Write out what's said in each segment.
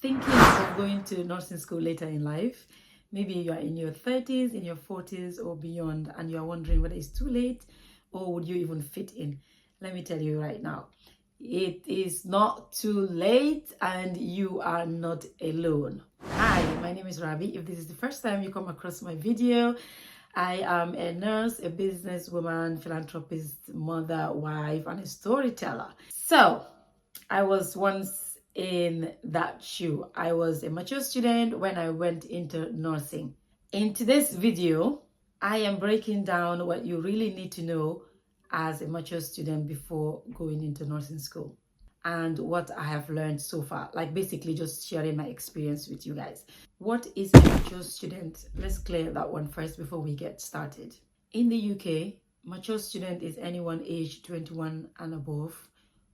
thinking of going to nursing school later in life, maybe you are in your 30s, in your 40s, or beyond, and you are wondering whether it's too late or would you even fit in, let me tell you right now, it is not too late and you are not alone. Hi, my name is Rabi. If this is the first time you come across my video, I am a nurse, a businesswoman, philanthropist, mother, wife, and a storyteller. So I was once in that shoe. I was a mature student when I went into nursing. In today's video, I am breaking down what you really need to know as a mature student before going into nursing school and what I have learned so far, like basically just sharing my experience with you guys. What is a mature student? Let's clear that one first before we get started. In the UK, mature student is anyone aged 21 and above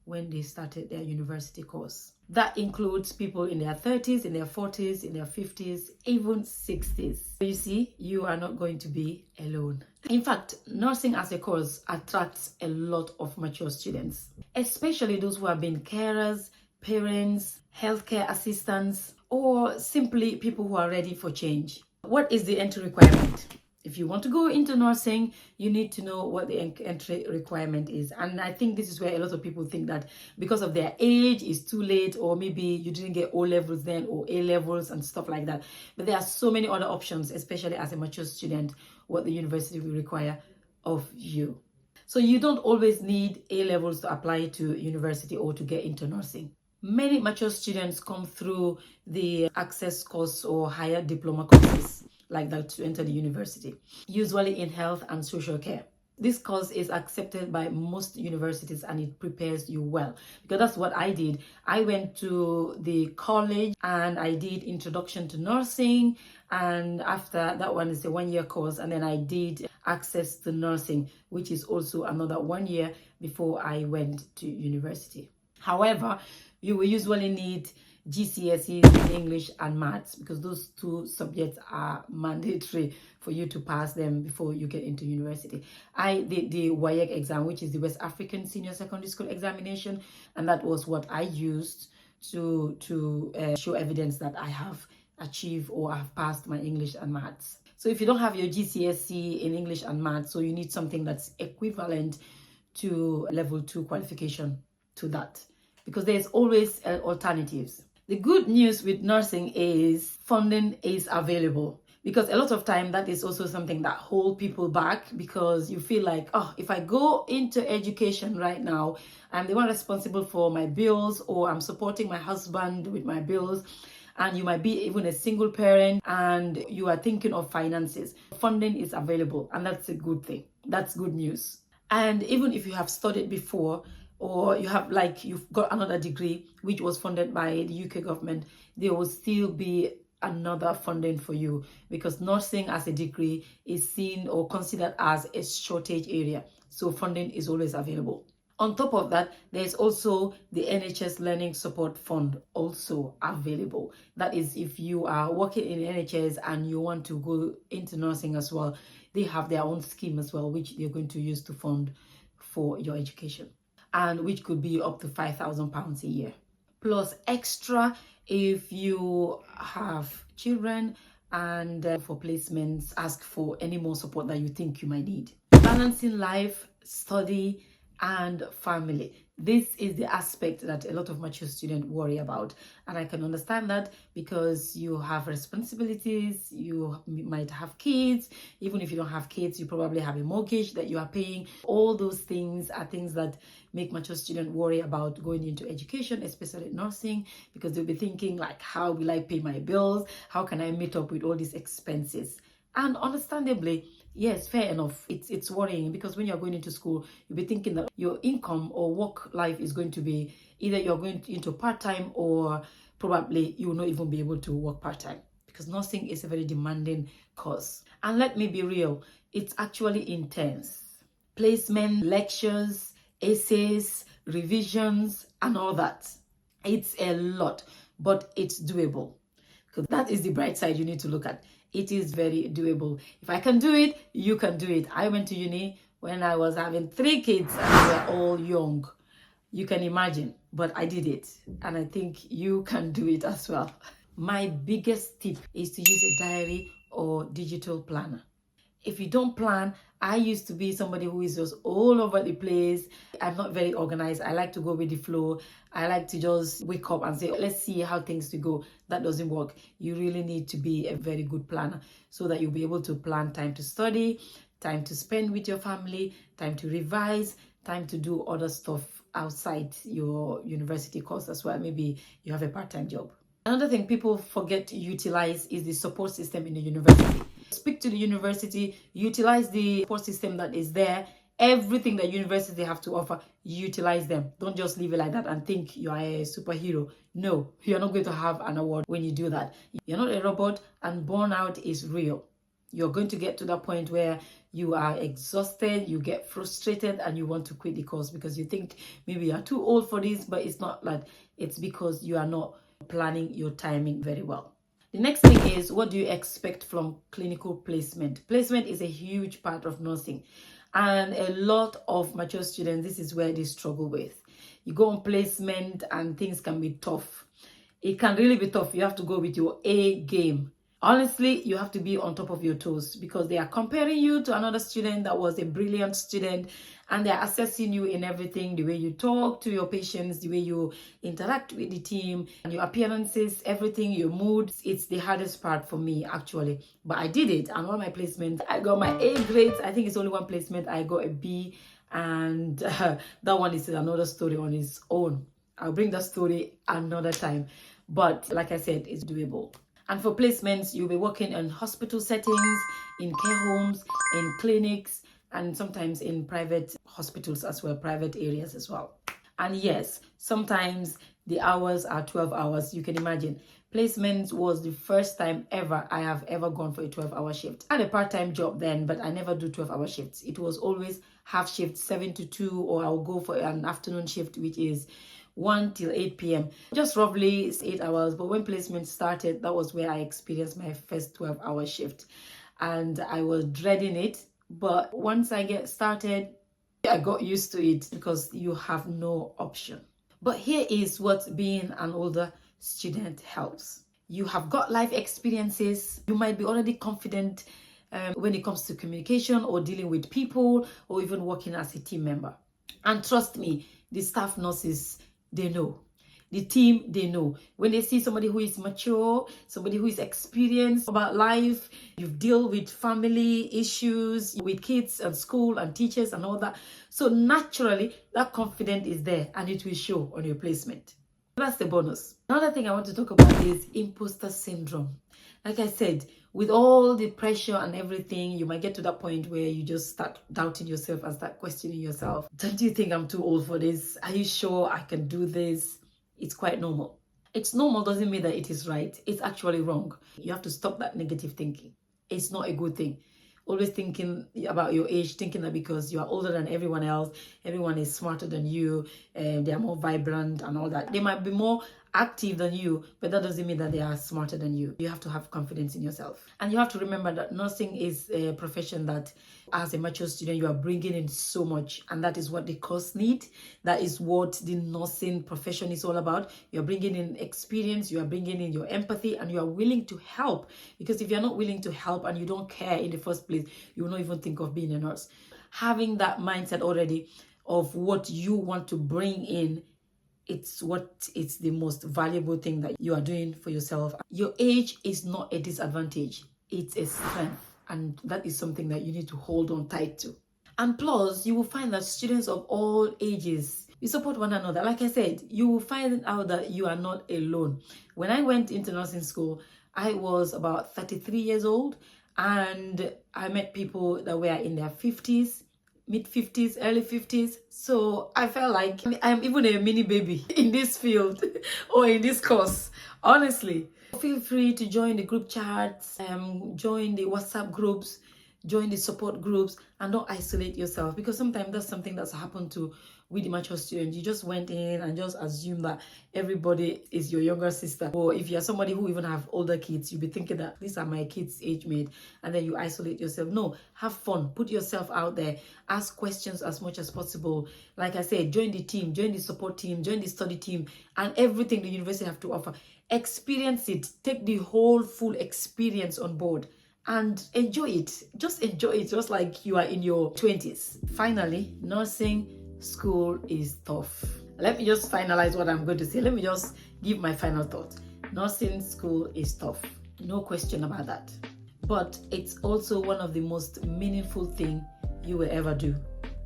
when they started their university course. That includes people in their 30s, in their 40s, in their 50s, even 60s. You see, you are not going to be alone. In fact, nursing as a course attracts a lot of mature students, especially those who have been carers, parents, healthcare assistants, or simply people who are ready for change. What is the entry requirement? If you want to go into nursing, you need to know what the entry requirement is. And I think this is where a lot of people think that because of their age, it's too late, or maybe you didn't get O levels then or A levels and stuff like that. But there are so many other options, especially as a mature student, what the university will require of you. So you don't always need A levels to apply to university or to get into nursing. Many mature students come through the access course or higher diploma courses like that to enter the university, usually in health and social care. This course is accepted by most universities and it prepares you well, because that's what I did. I went to the college and I did introduction to nursing, and after that one is a 1-year course, and then I did access to nursing, which is also another 1 year before I went to university. However, you will usually need GCSEs in English and maths, because those two subjects are mandatory for you to pass them before you get into university. I did the WAEC exam, which is the West African Senior Secondary School examination, and that was what I used to show evidence that I have achieved or have passed my English and maths. So if you don't have your GCSE in English and maths, so you need something that's equivalent to level 2 qualification to that, because there's always alternatives. The good news with nursing is funding is available, because a lot of time that is also something that hold people back, because you feel like, oh, if I go into education right now, I'm the one responsible for my bills, or I'm supporting my husband with my bills, and you might be even a single parent and you are thinking of finances. Funding is available, and that's a good thing. That's good news. And even if you have studied before, or you have, like, you've got another degree which was funded by the UK government, there will still be another funding for you, because nursing as a degree is seen or considered as a shortage area, so funding is always available. On top of that, there's also the NHS Learning Support Fund also available. That is, if you are working in NHS and you want to go into nursing as well, they have their own scheme as well, which they're going to use to fund for your education, and which could be up to £5,000 a year. Plus extra if you have children, and for placements, ask for any more support that you think you might need. Balancing life, study, and family. This is the aspect that a lot of mature students worry about, and I can understand that, because you have responsibilities, you might have kids. Even if you don't have kids, you probably have a mortgage that you are paying. All those things are things that make mature students worry about going into education, especially nursing, because they'll be thinking like, how will I pay my bills? How can I meet up with all these expenses? And understandably, yes, fair enough, it's worrying, because when you're going into school, you'll be thinking that your income or work life is going to be either you're going into part-time, or probably you will not even be able to work part-time, because nursing is a very demanding course. And let me be real, it's actually intense. Placement, lectures, essays, revisions, and all that. It's a lot, but it's doable. Because that is the bright side you need to look at. It is very doable. If I can do it, you can do it. I went to uni when I was having 3 kids and they were all young. You can imagine, but I did it, and I think you can do it as well. My biggest tip is to use a diary or digital planner. If you don't plan, I used to be somebody who is just all over the place. I'm not very organized. I like to go with the flow. I like to just wake up and say, let's see how things to go. That doesn't work. You really need to be a very good planner so that you'll be able to plan time to study, time to spend with your family, time to revise, time to do other stuff outside your university course as well. Maybe you have a part-time job. Another thing people forget to utilize is the support system in the university. Speak to the university, utilize the support system that is there. Everything that university have to offer, utilize them. Don't just leave it like that and think you are a superhero. No, you're not going to have an award when you do that. You're not a robot, and burnout is real. You're going to get to that point where you are exhausted, you get frustrated, and you want to quit the course because you think maybe you're too old for this, but it's not that. It's because you are not planning your timing very well. The next thing is, what do you expect from clinical placement? Placement is a huge part of nursing, and a lot of mature students, this is where they struggle with. You go on placement and things can be tough. It can really be tough. You have to go with your A game. Honestly, you have to be on top of your toes because they are comparing you to another student that was a brilliant student, and they're assessing you in everything, the way you talk to your patients, the way you interact with the team, and your appearances, everything, your mood. It's the hardest part for me, actually. But I did it, and all my placements, I got my A grades. I think it's only one placement I got a B, and that one is another story on its own. I'll bring that story another time. But like I said, it's doable. And for placements, you'll be working in hospital settings, in care homes, in clinics, and sometimes in private hospitals as well, private areas as well. And yes, sometimes the hours are 12 hours. You can imagine. Placements was the first time ever I have ever gone for a 12-hour shift. I had a part-time job then, but I never do 12-hour shifts. It was always half shift, 7 to 2, or I'll go for an afternoon shift, which is 1 till 8 p.m. Just roughly 8 hours. But when placement started, that was where I experienced my first 12-hour shift. And I was dreading it. But once I get started, I got used to it because you have no option. But here is what being an older student helps. You have got life experiences. You might be already confident when it comes to communication or dealing with people or even working as a team member. And trust me, the staff nurses, they know. The team, they know. When they see somebody who is mature, somebody who is experienced about life, you've dealt with family issues, with kids and school and teachers and all that. So naturally, that confidence is there and it will show on your placement. That's the bonus. Another thing I want to talk about is imposter syndrome. Like I said, with all the pressure and everything, you might get to that point where you just start doubting yourself and start questioning yourself. Don't you think I'm too old for this? Are you sure I can do this? It's quite normal. It's normal doesn't mean that it is right. It's actually wrong. You have to stop that negative thinking. It's not a good thing. Always thinking about your age, thinking that because you are older than everyone else, everyone is smarter than you, they are more vibrant and all that. They might be more active than you, but that doesn't mean that they are smarter than you. You have to have confidence in yourself. And you have to remember that nursing is a profession that, as a mature student, you are bringing in so much, and that is what the course need. That is what the nursing profession is all about. You're bringing in experience, you are bringing in your empathy, and you are willing to help. Because if you're not willing to help and you don't care in the first place, you will not even think of being a nurse. Having that mindset already of what you want to bring in, it's the most valuable thing that you are doing for yourself. Your age is not a disadvantage, it's a strength, and that is something that you need to hold on tight to. And plus, you will find that students of all ages, we support one another. Like I said, you will find out that you are not alone. When I went into nursing school, I was about 33 years old, and I met people that were in their 50s, mid-50s, early 50s. So I felt like I'm even a mini baby in this field or in this course, honestly. Feel free to join the group chats, join the WhatsApp groups, join the support groups, and don't isolate yourself, because sometimes that's something that's happened to with immature students. You just went in and just assume that everybody is your younger sister. Or if you're somebody who even have older kids, you'll be thinking that these are my kids' age mate, and then you isolate yourself. No, have fun. Put yourself out there. Ask questions as much as possible. Like I said, join the team, join the support team, join the study team, and everything the university have to offer. Experience it. Take the whole full experience on board and enjoy it. Just enjoy it, just like you are in your 20s. Finally, nursing school is tough. Let me just finalize what I'm going to say. Let me just give my final thought. Nursing school is tough. No question about that. But it's also one of the most meaningful things you will ever do.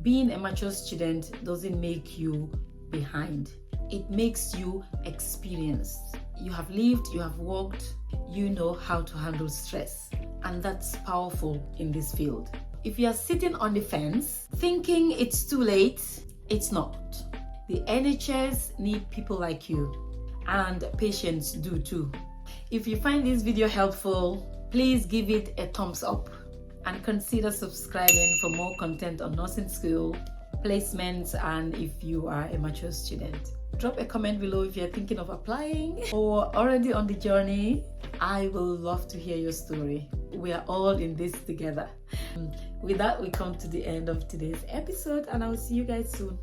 Being a mature student doesn't make you behind. It makes you experienced. You have lived, you have worked, you know how to handle stress. And that's powerful in this field. If you are sitting on the fence thinking it's too late, it's not. The NHS need people like you, and patients do too. If you find this video helpful, please give it a thumbs up and consider subscribing for more content on nursing school, placements, and if you are a mature student. Drop a comment below if you're thinking of applying or already on the journey. I will love to hear your story. We are all in this together. With that, we come to the end of today's episode, and I will see you guys soon.